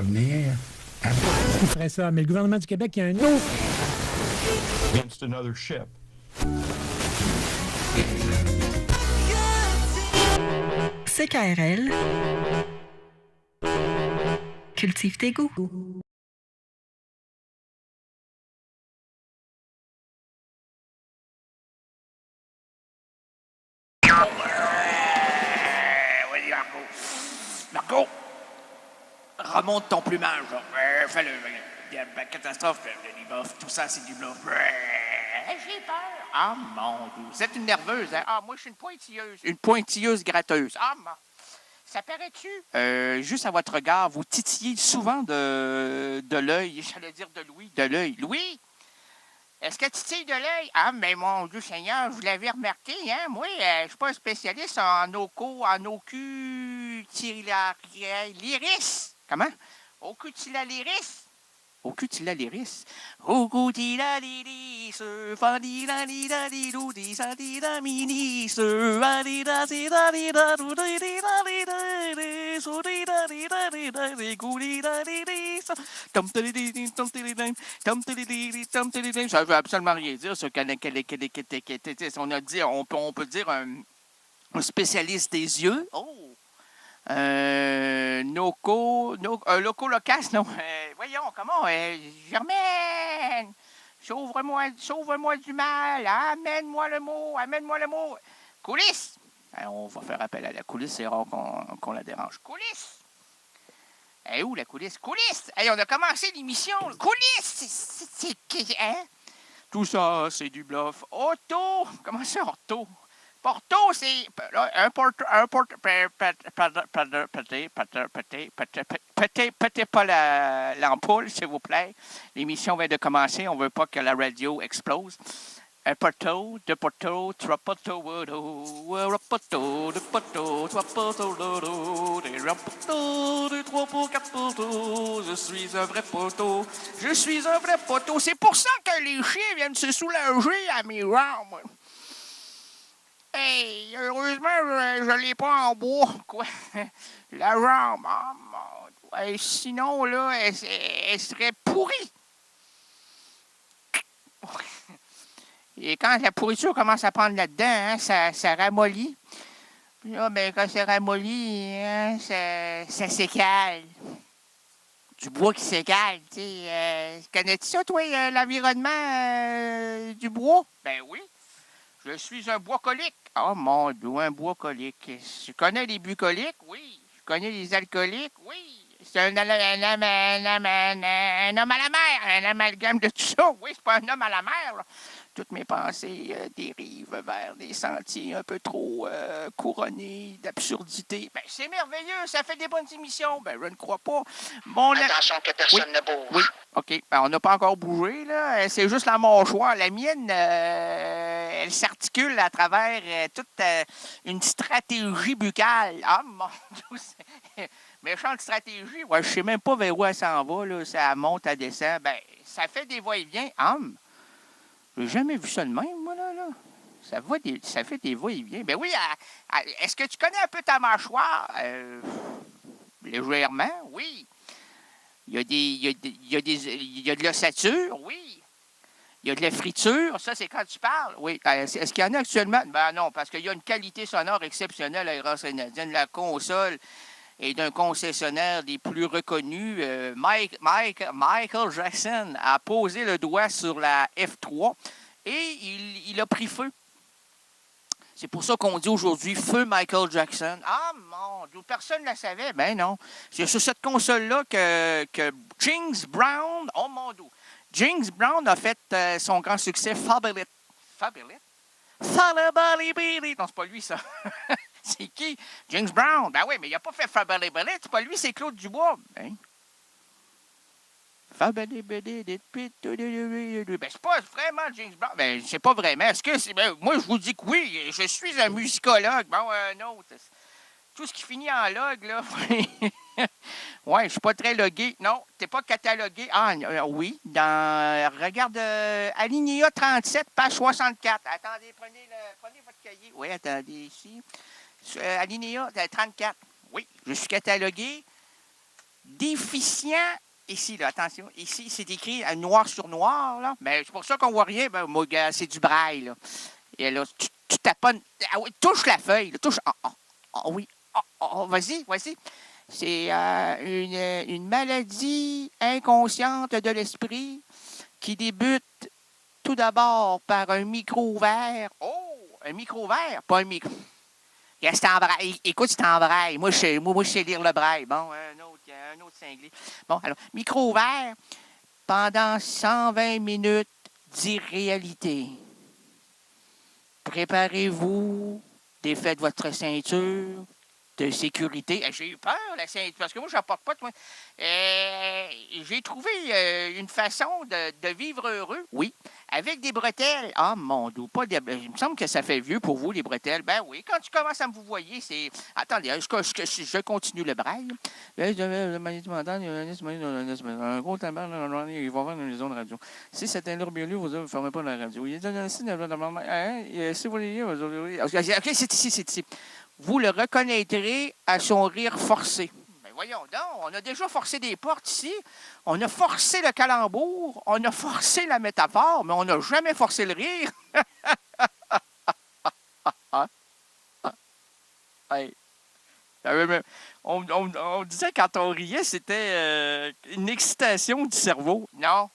revenir. Il ferait ça, mais le gouvernement du Québec, il y a un autre. Against another ship. CKRL. Cultive tes goûts. Marco, remonte ton plumage. Fais-le. Il y a la catastrophe, le bluff, tout ça, c'est du bluff. J'ai peur. Ah, mon Dieu. Vous êtes une nerveuse, hein? Ah, moi, je suis une pointilleuse. Une pointilleuse gratteuse. Ah, mon... Ça paraît-tu? Juste à votre regard, vous titillez souvent de l'œil. J'allais dire de Louis. De l'œil. Louis? Est-ce que tu titilles de l'œil? Ah, mais mon Dieu Seigneur, vous l'avez remarqué, hein? Moi, je suis pas un spécialiste en l'iris. Comment? Ocutiliris. Ocutiliris. Ocutiliris. Fadilalilalilou, disadidaminis. Ça veut absolument rien dire, ça. On a dit, on peut dire un spécialiste des yeux. Oh! Loco-locasse, non. Voyons, comment? Germaine! Sauve-moi du mal. Amène-moi le mot. Coulisses! On va faire appel à la coulisse, c'est rare qu'on la dérange. Coulisses! Où la coulisse? Coulisses! On a commencé l'émission. Coulisses! Hein? Tout ça, c'est du bluff. Auto! Comment ça, auto? Porto, c'est pétez pas l'ampoule, s'il vous plaît. L'émission vient de commencer, on veut pas que la radio explose. Un poteau, deux poteaux, trois poteaux, un poteau, deux poteaux, trois poteaux, un poteau, deux, trois poteaux, quatre poteaux. Je suis un vrai poteau. C'est pour ça que les chiens viennent se soulager à mes jambes. Hey, heureusement, je l'ai pas en bois, quoi. La jambe, sinon, là, elle serait pourrie. Et quand la pourriture commence à prendre là-dedans, hein, ça ramollit. Puis là, quand ça ramollit, hein, ça s'écale. Du bois qui s'écale, tu sais. Connais-tu ça, toi, l'environnement du bois? Ben oui. Je suis un bois colique. Oh mon Dieu, un bois colique. Je connais les bucoliques? Oui. Je connais les alcooliques? Oui. C'est un homme à la mer, un amalgame de tout ça. Oui, c'est pas un homme à la mer, là. Toutes mes pensées dérivent vers des sentiers un peu trop couronnés d'absurdité. Ben, c'est merveilleux, ça fait des bonnes émissions. Ben, je ne crois pas. Bon, attention que personne ne bouge. Oui, OK. Ben, on n'a pas encore bougé, là. C'est juste la mâchoire. La mienne, elle s'articule à travers toute une stratégie buccale. Ah, mon Dieu, méchante stratégie. Ouais, je sais même pas vers où elle s'en va, là. Ça monte, elle descend. Ben, ça fait des va-et-vient. J'ai jamais vu ça de même, moi, là. Ça fait des va-et-vient. Ben oui, est-ce que tu connais un peu ta mâchoire? Légèrement, oui. Il y a de l'ossature, oui. Il y a de la friture, ça, c'est quand tu parles. Oui. Est-ce qu'il y en a actuellement? Ben non, parce qu'il y a une qualité sonore exceptionnelle à Eros Canadienne. La console est d'un concessionnaire des plus reconnus. Michael Jackson a posé le doigt sur la F3 et il a pris feu. C'est pour ça qu'on dit aujourd'hui feu Michael Jackson. Ah mon Dieu, personne ne le savait. Ben non. C'est sur cette console-là que James Brown, oh mon Dieu, James Brown a fait son grand succès Fabulous. Fabulous? Non, c'est pas lui, ça. C'est qui? James Brown. Ben oui, mais il n'a pas fait Fabulous. C'est pas lui, c'est Claude Dubois. Hein? Ben, c'est pas vraiment James Brown. Ben, c'est pas vraiment. Est-ce que c'est. Ben, moi, je vous dis que oui, je suis un musicologue. Bon, non. Tout ce qui finit en log, là. Ouais, je suis pas très logué. Non, t'es pas catalogué. Ah, oui. Regarde, Alinéa 37, page 64. Attendez, prenez votre cahier. Oui, attendez, ici. Alinéa 34. Oui, je suis catalogué Déficient, ici, là, attention, ici, c'est écrit noir sur noir, là. Mais c'est pour ça qu'on voit rien. Ben, moi, gars, c'est du braille, là. Et là, tu taponnes. Ah oui, touche la feuille, là, touche. Oui. Vas-y. C'est une maladie inconsciente de l'esprit qui débute tout d'abord par un micro ouvert. Oh, un micro ouvert, pas un micro. Écoute, c'est en braille. Moi, je sais lire le braille. Bon, un autre cinglé. Bon, alors, micro ouvert pendant 120 minutes d'irréalité. Préparez-vous, défaites votre ceinture de sécurité. J'ai eu peur, la ceinture, parce que moi, je n'en porte pas. Moi. J'ai trouvé une façon de vivre heureux, oui, avec des bretelles. Ah, mon Dieu, pas des... Il me semble que ça fait vieux pour vous, les bretelles. Ben oui, quand tu commences à me vous voyer, c'est... Attendez, je continue le braille. Un gros tabac, il va voir une zone radio. Si c'est un lourd vous ne fermez pas la radio. Si vous voulez, OK, c'est ici. Vous le reconnaîtrez à son rire forcé. Mais voyons donc, on a déjà forcé des portes ici. On a forcé le calembour, on a forcé la métaphore, mais on n'a jamais forcé le rire. Hey. On disait quand on riait, c'était une excitation du cerveau. Non,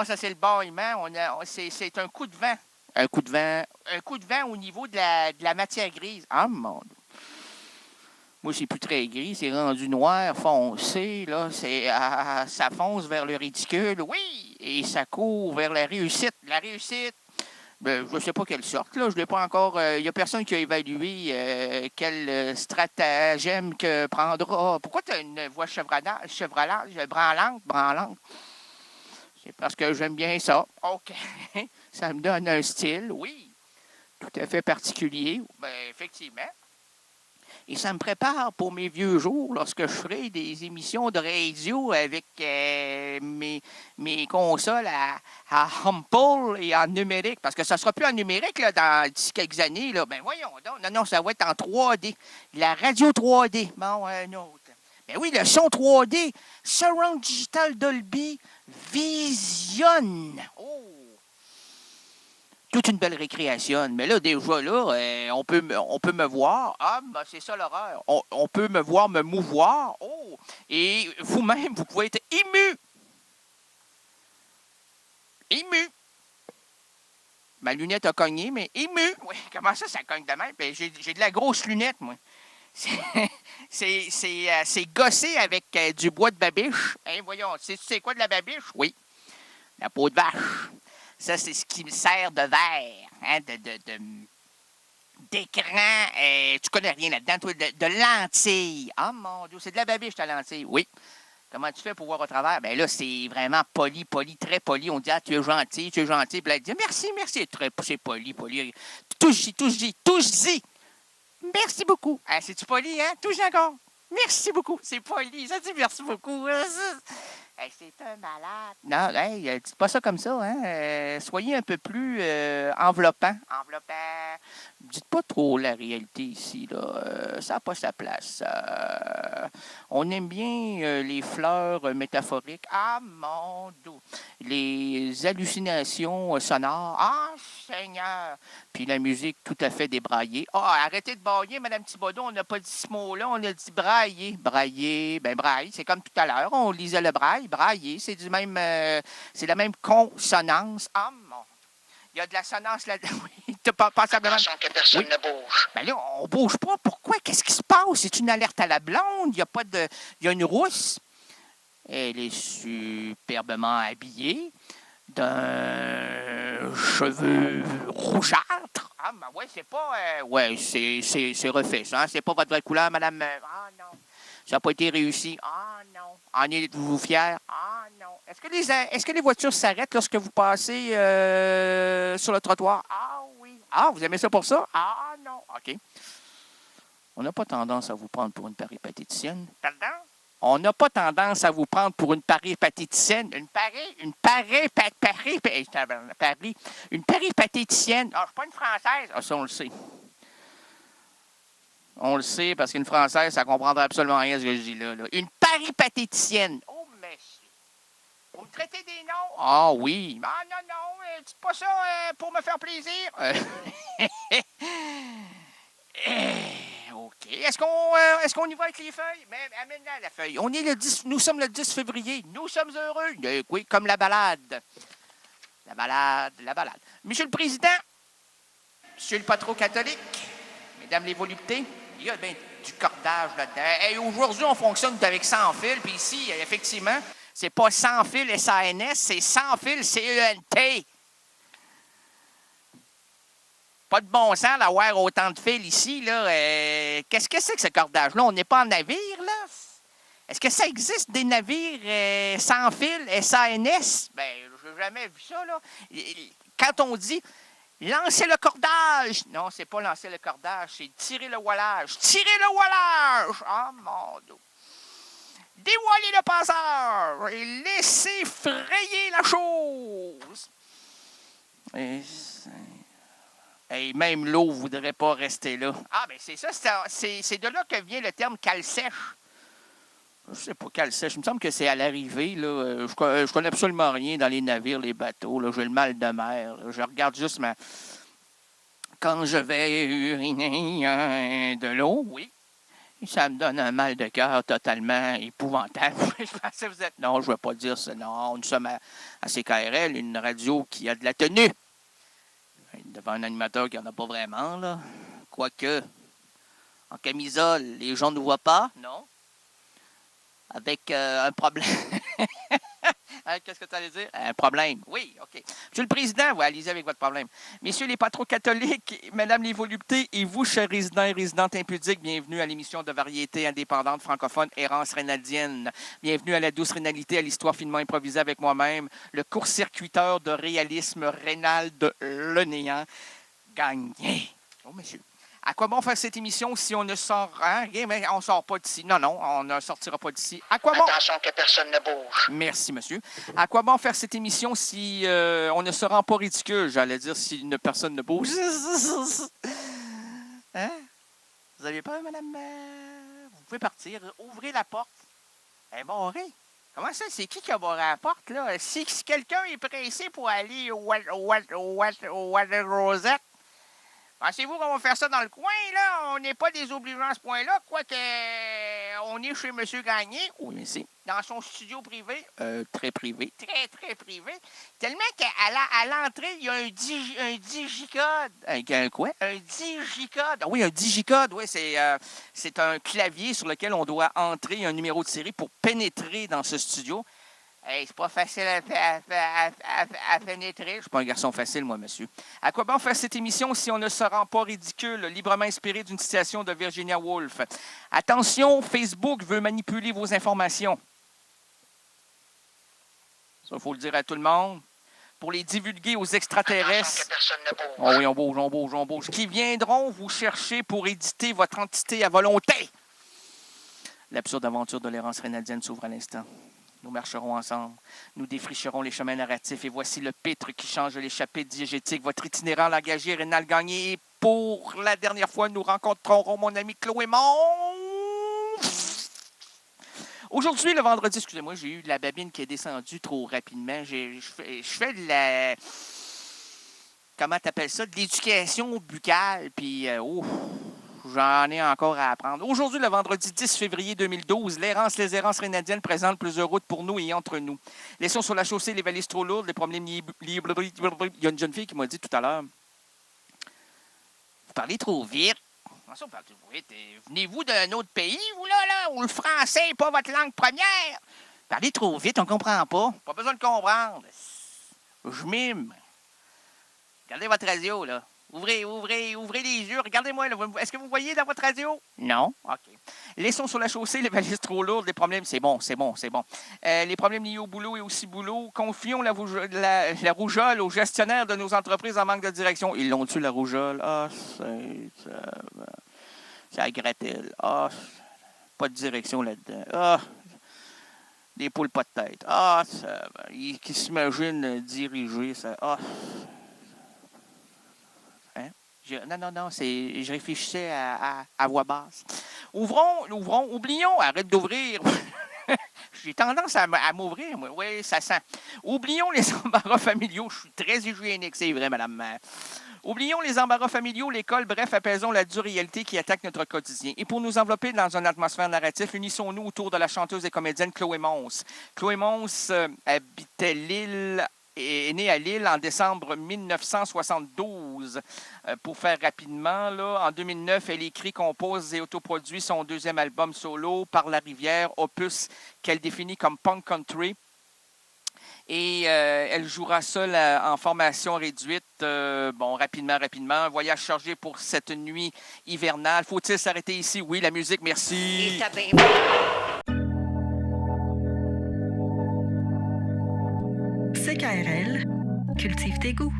ça c'est le bâillement. C'est un coup de vent. Un coup de vent au niveau de la matière grise. Ah, mon Dieu. Moi, c'est plus très gris, c'est rendu noir, foncé, là. Ça fonce vers le ridicule, oui, et ça court vers la réussite. La réussite, ben, je ne sais pas quelle sorte, là. Je l'ai pas encore... Il n'y a personne qui a évalué quel stratagème que prendra. Pourquoi tu as une voix branlante? C'est parce que j'aime bien ça. OK. Ça me donne un style, oui, tout à fait particulier. Ben, effectivement. Et ça me prépare pour mes vieux jours lorsque je ferai des émissions de radio avec mes consoles à Humble et en numérique. Parce que ça ne sera plus en numérique là, d'ici quelques années. Là. Ben voyons donc. Non, ça va être en 3D. La radio 3D. Bon, un autre. Ben oui, le son 3D. Surround Digital Dolby Vision. Oh! Toute une belle récréation. Mais là, déjà, là, on peut me voir. Ah, ben, c'est ça l'horreur. On peut me voir me mouvoir. Oh! Et vous-même, vous pouvez être ému. Ému. Ma lunette a cogné, mais ému. Oui, comment ça cogne de même? Ben, j'ai de la grosse lunette, moi. C'est gossé avec du bois de babiche. Hein, voyons, c'est quoi de la babiche? Oui. La peau de vache. Ça, c'est ce qui me sert de verre, hein, d'écran. Tu connais rien là-dedans, toi, de lentilles. Ah, mon Dieu, c'est de la babiche, ta lentille. Oui. Comment tu fais pour voir au travers? Bien là, c'est vraiment poli, très poli. On dit, ah, tu es gentil. Puis là, elle dit, merci, c'est poli. Touche-y. Merci beaucoup. Ah, c'est-tu poli, hein? Touche encore. Merci beaucoup. C'est poli. Ça dit merci beaucoup. Hey, c'est un malade. Non, hey, dites pas ça comme ça, hein. Soyez un peu plus enveloppant. Dites pas trop la réalité ici, là. Ça n'a pas sa place. On aime bien les fleurs métaphoriques. Ah, mon Dieu. Les hallucinations sonores. Ah, Seigneur. Puis la musique tout à fait débraillée. Ah, arrêtez de brailler, Mme Thibodeau. On n'a pas dit ce mot-là. On a dit brailler. Brailler. Ben, braille. C'est comme tout à l'heure. On lisait le braille. Brailler. C'est c'est la même consonance. Ah, mon. Il y a de l'assonance là-dedans. Oui. Tu pas passablement. Attention que personne ne bouge. Ben là, on bouge pas. Pourquoi? Qu'est-ce qui se passe? C'est une alerte à la blonde? Il y a pas de. Il y a une rousse. Elle est superbement habillée d'un cheveu rougeâtre. Ah, ben ouais, c'est pas... c'est refait, ça. Hein? C'est pas votre vraie couleur, madame. Ah, non. Ça n'a pas été réussi. Ah, non. En êtes-vous fiers? Ah, non. Est-ce que les voitures s'arrêtent lorsque vous passez sur le trottoir? Ah, oui. Ah, vous aimez ça pour ça? Ah, non. OK. On n'a pas tendance à vous prendre pour une péripatéticienne. Pardon? On n'a pas tendance à vous prendre pour une péripatéticienne. Une péripatéticienne. Ah, je ne suis pas une Française. Ah, ça, on le sait. On le sait, parce qu'une Française, ça ne comprendra absolument rien ce que je dis là. Une péripatéticienne. Oh, monsieur. Vous me traitez des noms? Ah oui. Ah non, non, dites pas ça pour me faire plaisir. OK. Est-ce qu'on y va avec les feuilles? Mais amène-la la feuille. Nous sommes le 10 février. Nous sommes heureux. Oui, comme la balade. La balade. Monsieur le Président, Monsieur le patron catholique, Mesdames les voluptés, il y a bien du cordage là-dedans. Et aujourd'hui, on fonctionne avec 100 fils, puis ici, effectivement, c'est pas 100 fils SANS, c'est 100 fils CENT. Pas de bon sens d'avoir autant de fils ici, là. Qu'est-ce que c'est que ce cordage-là? On n'est pas en navire, là? Est-ce que ça existe des navires sans fil, SANS? Bien, je n'ai jamais vu ça, là. Quand on dit lancer le cordage, non, c'est pas lancer le cordage, c'est tirer le voilage. Tirer le voilage! Ah, mon Dieu! Dévoiler le passeur et laisser frayer la chose. Et même l'eau ne voudrait pas rester là. Ah, bien, c'est ça. C'est de là que vient le terme cale sèche. Je sais pas, cale sèche. Il me semble que c'est à l'arrivée. Là. Je connais absolument rien dans les navires, les bateaux. Là. J'ai le mal de mer. Là. Je regarde juste quand je vais uriner de l'eau, oui. Ça me donne un mal de cœur totalement épouvantable. Je pensais que vous êtes... Non, je ne vais pas dire ça. Non, nous sommes à CKRL, une radio qui a de la tenue. Devant un animateur qui n'en a pas vraiment, là. Quoique, en camisole, les gens ne voient pas, non? Avec un problème. Qu'est-ce que tu allais dire? Un problème. Oui, OK. Monsieur le Président, oui, allez-y avec votre problème. Messieurs les patrons catholiques, Mesdames les voluptés, et vous, chers résidents et résidentes impudiques, bienvenue à l'émission de variété indépendante francophone Errance rénaldienne. Bienvenue à la douce rénalité, à l'histoire finement improvisée avec moi-même, le court-circuiteur de réalisme rénal de Le Néant. Gagné. Oh, monsieur. À quoi bon faire cette émission si on ne sort rien? Mais on ne sort pas d'ici. Non, on ne sortira pas d'ici. À quoi bon? Attention que personne ne bouge. Merci, monsieur. À quoi bon faire cette émission si on ne se rend pas ridicule? J'allais dire si une personne ne bouge. Hein? Vous avez peur, madame? Vous pouvez partir. Ouvrez la porte. Elle est barrée. Comment ça? C'est qui a barré la porte, là? Si quelqu'un est pressé pour aller au Water Rosette, pensez-vous qu'on va faire ça dans le coin, là? On n'est pas désobligeants à ce point-là, quoique on est chez M. Gagné. Oui, mais c'est dans son studio privé. Très privé. Très, très privé. Tellement qu'à l'entrée, il y a un digicode. Un quoi? Un digicode. Ah oui, un digicode, oui, c'est un clavier sur lequel on doit entrer un numéro de série pour pénétrer dans ce studio. Hey, c'est pas facile à pénétrer. Je suis pas un garçon facile, moi, monsieur. À quoi bon faire cette émission si on ne se rend pas ridicule, librement inspiré d'une citation de Virginia Woolf? Attention, Facebook veut manipuler vos informations. Ça, il faut le dire à tout le monde. Pour les divulguer aux extraterrestres. Attention que personne ne bouge. Oh oui, on bouge. Qui viendront vous chercher pour éditer votre entité à volonté. L'absurde aventure de l'errance rénaldienne s'ouvre à l'instant. Nous marcherons ensemble. Nous défricherons les chemins narratifs. Et voici le pitre qui change les chapitres diégétiques. Votre itinérant langagier Rénal Gagné. Et pour la dernière fois, nous rencontrerons mon ami Chloé Mon. Aujourd'hui, le vendredi, excusez-moi, j'ai eu de la babine qui est descendue trop rapidement. Je fais de la... Comment t'appelles ça? De l'éducation buccale. Puis, j'en ai encore à apprendre. Aujourd'hui, le vendredi 10 février 2012, les errances rénadiennes présentent plusieurs routes pour nous et entre nous. Laissons sur la chaussée les valises trop lourdes, les problèmes libres. Il y a une jeune fille qui m'a dit tout à l'heure, vous parlez trop vite. Comment ça, vous parlez trop vite? Venez-vous d'un autre pays, vous, là, où le français n'est pas votre langue première? Vous parlez trop vite, on ne comprend pas. Pas besoin de comprendre. Je mime. Regardez votre radio, là. Ouvrez les yeux. Regardez-moi, là. Est-ce que vous voyez dans votre radio? Non. OK. Laissons sur la chaussée les valises trop lourdes. Les problèmes, c'est bon. Les problèmes liés au boulot et aussi boulot. Confions la rougeole aux gestionnaires de nos entreprises en manque de direction. Ils l'ont tué, la rougeole. Ah, c'est à gratte-elle. Ah, pas de direction là-dedans. Ah, des poules pas de tête. Ah, qui s'imaginent diriger ça. Ah, Non, je réfléchissais à voix basse. Ouvrons, oublions, arrête d'ouvrir. J'ai tendance à m'ouvrir, moi. Oui, ça sent. Oublions les embarras familiaux. Je suis très hygiénique, c'est vrai, madame. Oublions les embarras familiaux, l'école, bref, apaisons la dure réalité qui attaque notre quotidien. Et pour nous envelopper dans une atmosphère narrative, unissons-nous autour de la chanteuse et comédienne Chloé Mons. Chloé Mons habitait Lille, est née à Lille en décembre 1972. Pour faire rapidement, là, en 2009, elle écrit, compose et autoproduit son deuxième album solo, Par la rivière, opus qu'elle définit comme punk country. Et elle jouera seule en formation réduite. Rapidement. Un voyage chargé pour cette nuit hivernale. Faut-il s'arrêter ici? Oui, la musique, merci. CKRL, cultive tes goûts.